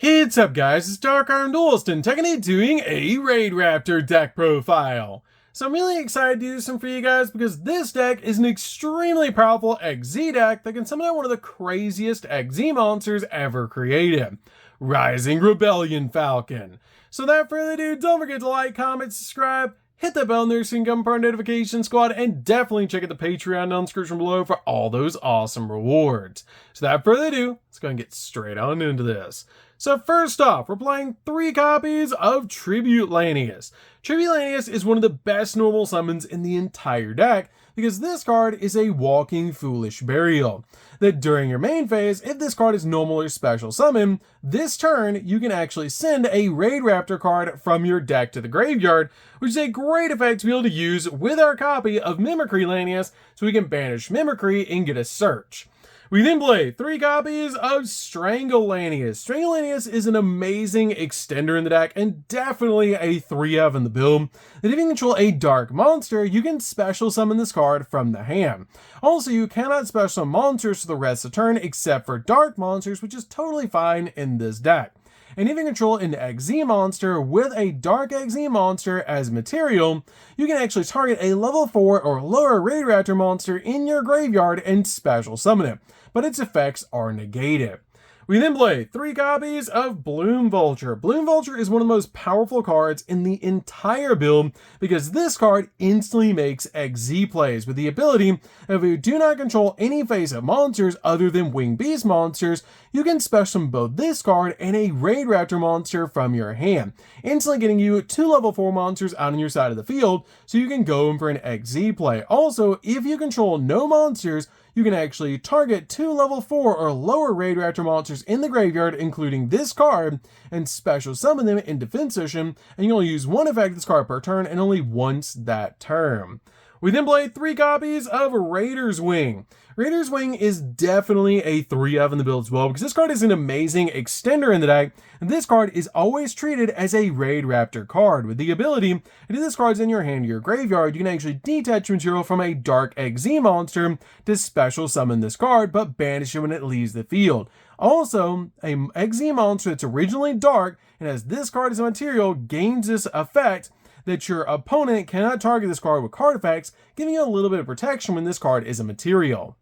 Hey, what's up guys, it's DarkArmedDuelist and technically doing a Raidraptor deck profile. So I'm really excited to do some for you guys because this deck is an extremely powerful XZ deck that can summon out one of the craziest XZ monsters ever created, Rising Rebellion Falcon. So without further ado, don't forget to like, comment, subscribe, hit that bell there so you can become part of our notification squad, and definitely check out the Patreon down in the description below for all those awesome rewards. So without further ado, let's go and get straight on into this. So first off, we're playing 3 copies of Tribute Lanius. Tribute Lanius is one of the best normal summons in the entire deck because this card is a walking foolish burial. That during your main phase, if this card is normal or special summon, this turn you can actually send a Raidraptor card from your deck to the graveyard, which is a great effect to be able to use with our copy of Mimicry Lanius so we can banish Mimicry and get a search. We then play 3 copies of Strangle Lanius. Strangle Lanius is an amazing extender in the deck and definitely a 3-of in the build. That if you control a dark monster, you can special summon this card from the hand. Also, you cannot special summon monsters for the rest of the turn except for dark monsters, which is totally fine in this deck. And if you control an XZ monster with a dark XZ monster as material, you can actually target a level 4 or lower Raidraptor monster in your graveyard and special summon it, but its effects are negated. We then play 3 copies of Bloom Vulture. Bloom Vulture is one of the most powerful cards in the entire build because this card instantly makes XZ plays with the ability if you do not control any face-up monsters other than Winged Beast monsters, you can special summon both this card and a Raidraptor monster from your hand, instantly getting you 2 level 4 monsters out on your side of the field so you can go in for an XZ play. Also, if you control no monsters, you can actually target 2 level 4 or lower Raidraptor monsters in the graveyard, including this card, and special summon them in defense position, and you only use 1 effect of this card per turn and only once that turn. We then play 3 copies of Raider's Wing. Raider's Wing is definitely a 3-of in the build as well because this card is an amazing extender in the deck, and this card is always treated as a Raidraptor card with the ability, and if this card is in your hand or your graveyard, you can actually detach material from a dark XZ monster to special summon this card, but banish it when it leaves the field. Also, a XZ monster that's originally dark and has this card as a material gains this effect that your opponent cannot target this card with card effects, giving you a little bit of protection when this card is a material.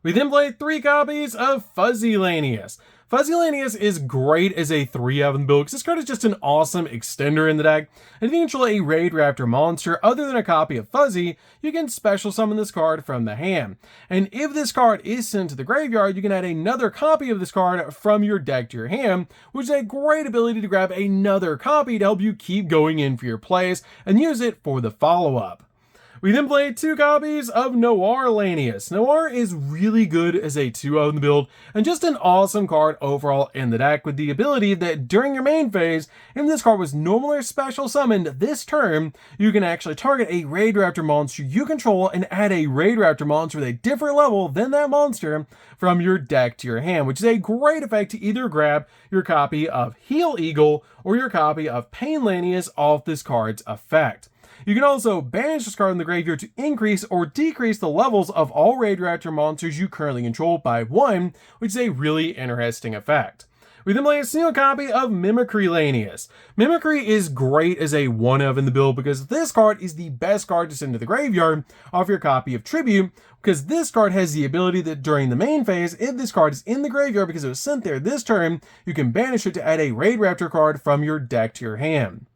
We then play 3 copies of Fuzzy Lanius. Fuzzy Lanius is great as a 3-of in the build because this card is just an awesome extender in the deck. And if you control a Raidraptor monster other than a copy of Fuzzy, you can special summon this card from the hand. And if this card is sent to the graveyard, you can add another copy of this card from your deck to your hand, which is a great ability to grab another copy to help you keep going in for your plays and use it for the follow-up. We then play 2 copies of Noir Lanius. Noir is really good as a 2-of in the build and just an awesome card overall in the deck with the ability that during your main phase, if this card was normal or special summoned this turn, you can actually target a Raidraptor monster you control and add a Raidraptor monster with a different level than that monster from your deck to your hand, which is a great effect to either grab your copy of Heal Eagle or your copy of Pain Lanius off this card's effect. You can also banish this card in the graveyard to increase or decrease the levels of all Raidraptor monsters you currently control by 1, which is a really interesting effect. We then play a single copy of Mimicry Lanius. Mimicry is great as a 1-of in the build because this card is the best card to send to the graveyard off your copy of Tribute, because this card has the ability that during the main phase, if this card is in the graveyard because it was sent there this turn, you can banish it to add a Raidraptor card from your deck to your hand.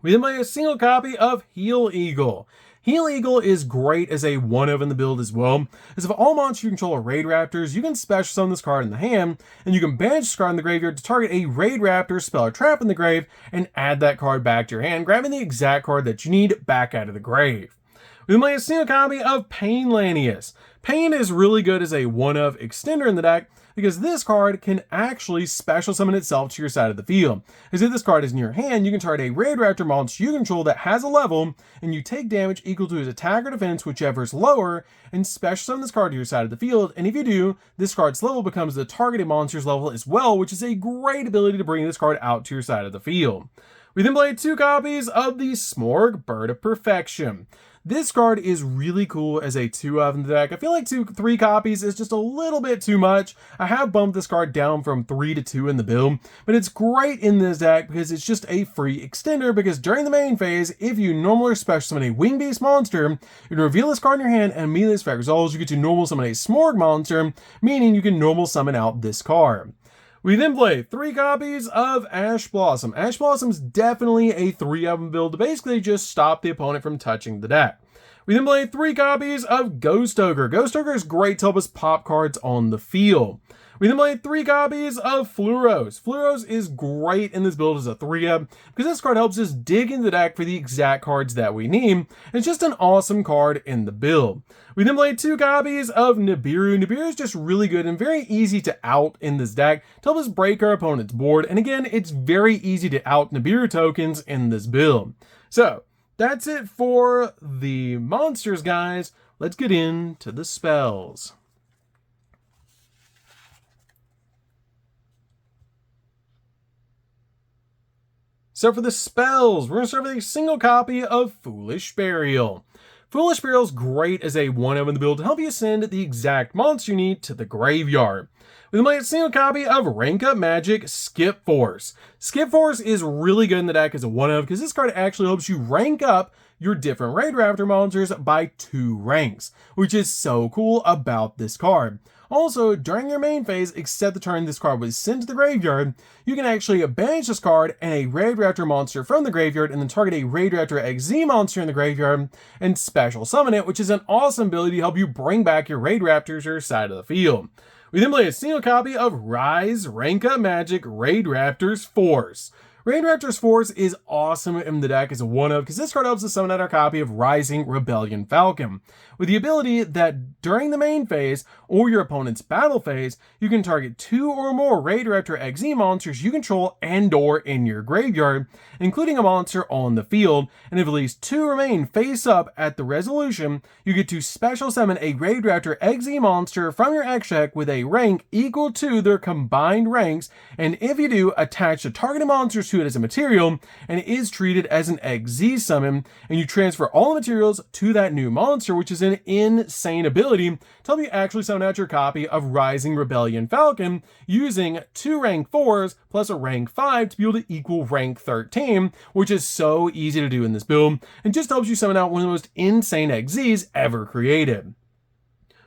We then play a single copy of Heal Eagle. Heal Eagle is great as a 1-of in the build as well, as if all monsters you control are Raidraptors, you can special summon this card in the hand, and you can banish this card in the graveyard to target a Raidraptor, spell a trap in the grave, and add that card back to your hand, grabbing the exact card that you need back out of the grave. We then play a single copy of Pain Lanius. Pain is really good as a 1-of extender in the deck, because this card can actually special summon itself to your side of the field. As if this card is in your hand, you can target a Raidraptor monster you control that has a level, and you take damage equal to his attack or defense, whichever is lower, and special summon this card to your side of the field, and if you do, this card's level becomes the targeted monster's level as well, which is a great ability to bring this card out to your side of the field. We then play 2 copies of the Smorg Bird of Perfection. This card is really cool as a 2-of in the deck. I feel like 3 copies is just a little bit too much. I have bumped this card down from 3 to 2 in the build, but it's great in this deck because it's just a free extender, because during the main phase, if you normal or special summon a Wing Beast monster, you can reveal this card in your hand, and immediately this effect resolves, you get to normal summon a Smorg monster, meaning you can normal summon out this card. We then play 3 copies of Ash Blossom. Ash Blossom's definitely a 3-of build to basically just stop the opponent from touching the deck. We then play 3 copies of Ghost Ogre. Ghost Ogre is great to help us pop cards on the field. We then play 3 copies of Fluros. Fluros is great in this build as a 3-of because this card helps us dig into the deck for the exact cards that we need. It's just an awesome card in the build. We then play 2 copies of Nibiru. Nibiru is just really good and very easy to out in this deck to help us break our opponent's board. And again, it's very easy to out Nibiru tokens in this build. So that's it for the monsters, guys. Let's get into the spells. So for the spells, we're going to start with a single copy of Foolish Burial. Foolish Burial is great as a 1-of in the build to help you send the exact monster you need to the graveyard. We then play a single copy of Rank Up Magic Skip Force. Skip Force is really good in the deck as a 1-of because this card actually helps you rank up your different Raidraptor monsters by 2 ranks, which is so cool about this card. Also, during your main phase, except the turn this card was sent to the graveyard, you can actually banish this card and a Raidraptor monster from the graveyard, and then target a Raidraptor XZ monster in the graveyard and special summon it, which is an awesome ability to help you bring back your Raidraptors to your side of the field. We then play a single copy of Rise Rank Up Magic Raidraptor's Force. Raidraptor's Force is awesome in the deck as a 1-of because this card helps us summon out our copy of Rising Rebellion Falcon, with the ability that during the main phase or your opponent's battle phase, you can target 2 or more Raidraptor XZ monsters you control and/or in your graveyard, including a monster on the field, and if at least 2 remain face up at the resolution, you get to special summon a Raidraptor XZ monster from your X deck with a rank equal to their combined ranks, and if you do, attach the targeted monsters to it as a material, and it is treated as an XZ summon, and you transfer all the materials to that new monster, which is an insane ability to help you actually summon out your copy of Rising Rebellion Falcon using 2 rank 4s plus a rank 5 to be able to equal rank 13, which is so easy to do in this build, and just helps you summon out one of the most insane XZs ever created.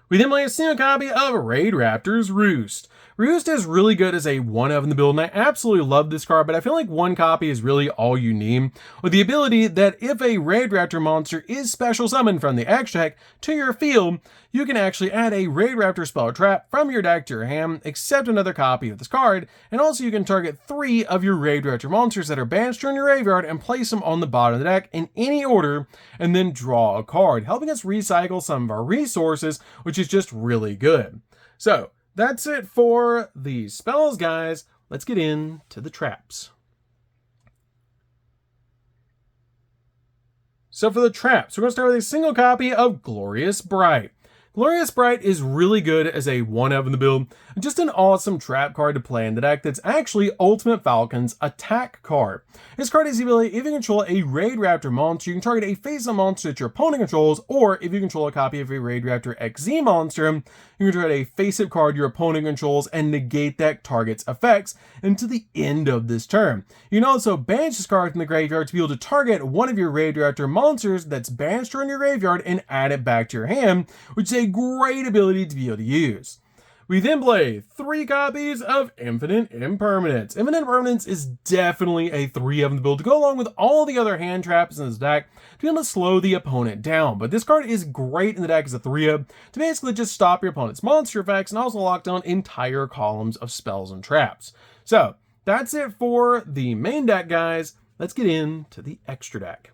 We then play a single copy of Raidraptor's Roost. Roost is really good as a 1-of in the build, and I absolutely love this card, but I feel like 1 copy is really all you need, with the ability that if a Raidraptor monster is special summoned from the X deck to your field, you can actually add a Raidraptor spell trap from your deck to your hand, accept another copy of this card, and also you can target 3 of your Raidraptor monsters that are banished from your graveyard and place them on the bottom of the deck in any order, and then draw a card, helping us recycle some of our resources, which is just really good. So that's it for the spells, guys. Let's get into the traps. So for the traps, we're going to start with a single copy of Glorious Bright. Glorious Bright is really good as a 1-of in the build, just an awesome trap card to play in the deck that's actually Ultimate Falcon's attack card. This card has the ability, if you control a Raidraptor monster, you can target a face-up monster that your opponent controls, or if you control a copy of a Raidraptor XZ monster, you can target a face-up card your opponent controls and negate that target's effects until the end of this turn. You can also banish this card from the graveyard to be able to target one of your Raidraptor monsters that's banished from your graveyard and add it back to your hand, which is a great ability to be able to use. We then play 3 copies of Infinite Impermanence. Infinite Impermanence is definitely a 3-of in the build to go along with all the other hand traps in this deck to be able to slow the opponent down. But this card is great in the deck as a 3-of to basically just stop your opponent's monster effects and also lock down entire columns of spells and traps. So that's it for the main deck, guys. Let's get into the extra deck.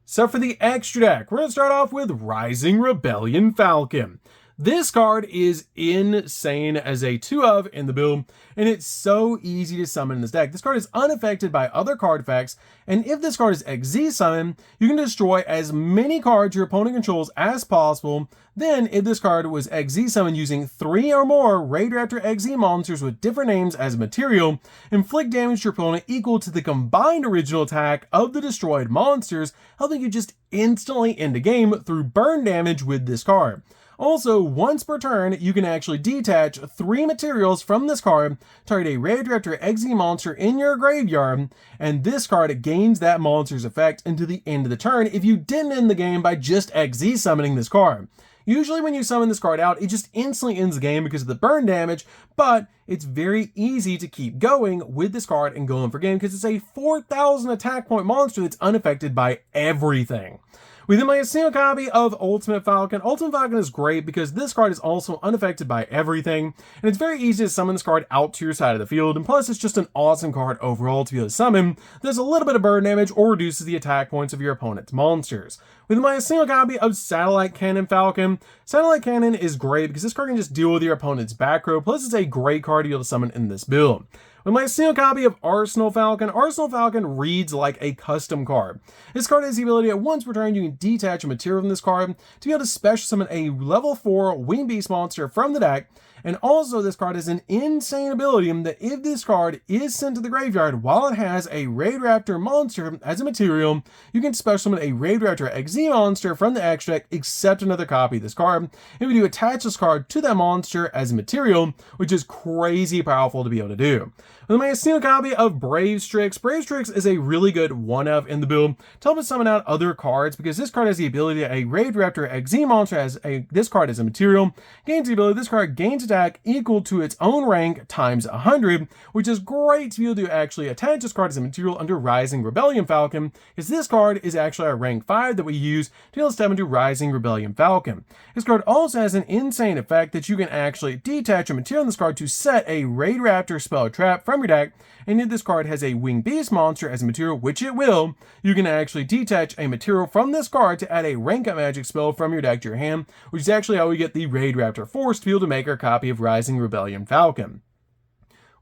So for the extra deck, we're going to start off with Rising Rebellion Falcon. This card is insane as a 2-of in the build, and it's so easy to summon in this deck. This card is unaffected by other card effects, and if this card is XZ summoned, you can destroy as many cards your opponent controls as possible. Then, if this card was XZ summoned using 3 or more Raidraptor XZ monsters with different names as material, inflict damage to your opponent equal to the combined original attack of the destroyed monsters, helping you just instantly end the game through burn damage with this card. Also, once per turn, you can actually detach 3 materials from this card, target a Raidraptor XZ monster in your graveyard, and this card gains that monster's effect until the end of the turn if you didn't end the game by just XZ summoning this card. Usually when you summon this card out, it just instantly ends the game because of the burn damage, but it's very easy to keep going with this card and going for game because it's a 4,000 attack point monster that's unaffected by everything. We then play a single copy of Ultimate Falcon. Ultimate Falcon is great because this card is also unaffected by everything, and it's very easy to summon this card out to your side of the field, and plus it's just an awesome card overall to be able to summon. There's a little bit of burn damage or reduces the attack points of your opponent's monsters. We then play a single copy of Satellite Cannon Falcon. Satellite Cannon is great because this card can just deal with your opponent's back row, plus it's a great card to be able to summon in this build. With my single copy of Arsenal Falcon reads like a custom card. This card has the ability at once per turn you can detach a material from this card to be able to special summon a level 4 Winged Beast monster from the deck, and also this card has an insane ability that if this card is sent to the graveyard while it has a Raidraptor monster as a material, you can special summon a Raidraptor XZ monster from the extra deck except another copy of this card. And we do attach this card to that monster as a material, which is crazy powerful to be able to do. With my single copy of Brave Strix. Brave Strix is a really good 1-of in the build to help us summon out other cards because this card has the ability that a Raidraptor XZ monster has this card as a material, gains the ability this card gains attack equal to its own rank times 100, which is great to be able to actually attach this card as a material under Rising Rebellion Falcon, because this card is actually a rank 5 that we use to be able to step into Rising Rebellion Falcon. This card also has an insane effect that you can actually detach a material in this card to set a Raidraptor spell trap from your deck, and if this card has a Winged Beast monster as a material, which it will, you can actually detach a material from this card to add a rank up magic spell from your deck to your hand, which is actually how we get the Raidraptor Force to be able to make our copy of Rising Rebellion Falcon.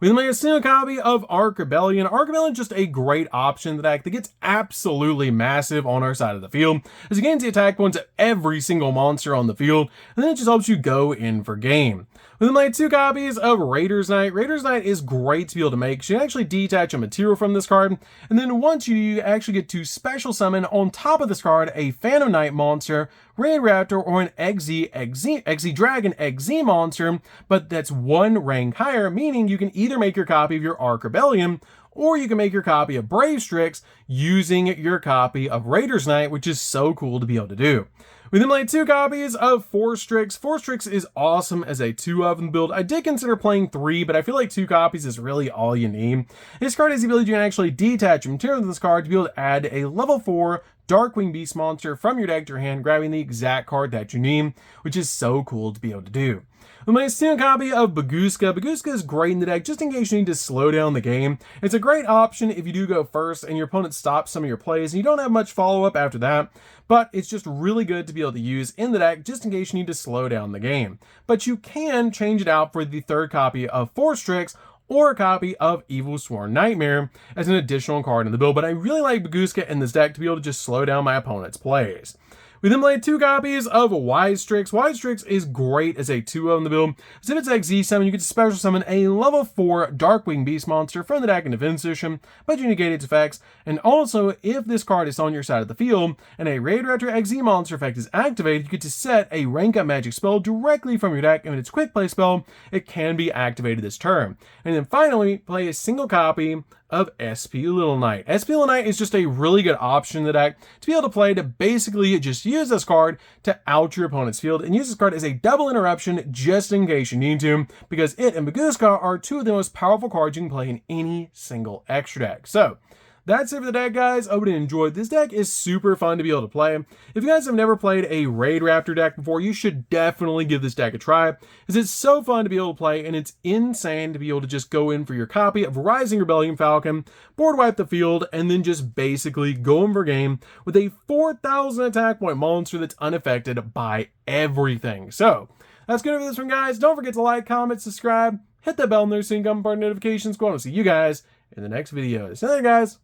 We then make a single copy of Arc Rebellion. Arc Rebellion is just a great option in the deck that gets absolutely massive on our side of the field, as it gains the attack points of every single monster on the field, and then it just helps you go in for game. We then made 2 copies of Raider's Knight. Raider's Knight is great to be able to make. You can actually detach a material from this card, and then once you actually get to special summon on top of this card a Phantom Knight monster, Raidraptor, or an XZ Dragon XZ monster, but that's 1 rank higher, meaning you can either make your copy of your Arc Rebellion, or you can make your copy of Brave Strix using your copy of Raider's Knight, which is so cool to be able to do. We then played 2 copies of Force Strix. Force Strix is awesome as a 2-of in the build. I did consider playing 3, but I feel like 2 copies is really all you need. This card has the ability you can actually detach a material to this card to be able to add a level 4 Darkwing Beast monster from your deck to your hand, grabbing the exact card that you need, which is so cool to be able to do. We made a single copy of Bagooska. Bagooska is great in the deck just in case you need to slow down the game. It's a great option if you do go first and your opponent stops some of your plays and you don't have much follow-up after that, but it's just really good to be able to use in the deck just in case you need to slow down the game. But you can change it out for the 3rd copy of Force Strix or a copy of Evil Sworn Nightmare as an additional card in the build, but I really like Bagooska in this deck to be able to just slow down my opponent's plays. We then played 2 copies of Wise Strix. Wise Strix is great as a 2-of in the build, as if it's XZ summon, you get to special summon a level 4 Darkwing Beast monster from the deck in Defense Edition, but you negate its effects, and also if this card is on your side of the field, and a Raidraptor XZ monster effect is activated, you get to set a rank up magic spell directly from your deck, and when it's quick play spell, it can be activated this turn. And then finally, play a single copy of SP Little Knight. SP Little Knight is just a really good option in the deck to be able to play to basically just use this card to out your opponent's field and use this card as a double interruption just in case you need to, because it and Bagooska are 2 of the most powerful cards you can play in any single extra deck. So that's it for the deck, guys. I hope you enjoyed. This deck is super fun to be able to play. If you guys have never played a Raidraptor deck before, you should definitely give this deck a try, because it's so fun to be able to play, and it's insane to be able to just go in for your copy of Rising Rebellion Falcon, board wipe the field, and then just basically go in for game with a 4,000 attack point monster that's unaffected by everything. So That's good for this one, guys. Don't forget to like, comment, subscribe, hit that bell in there so you can come part notifications. Go on, I'll see you guys in the next video. See you later, guys.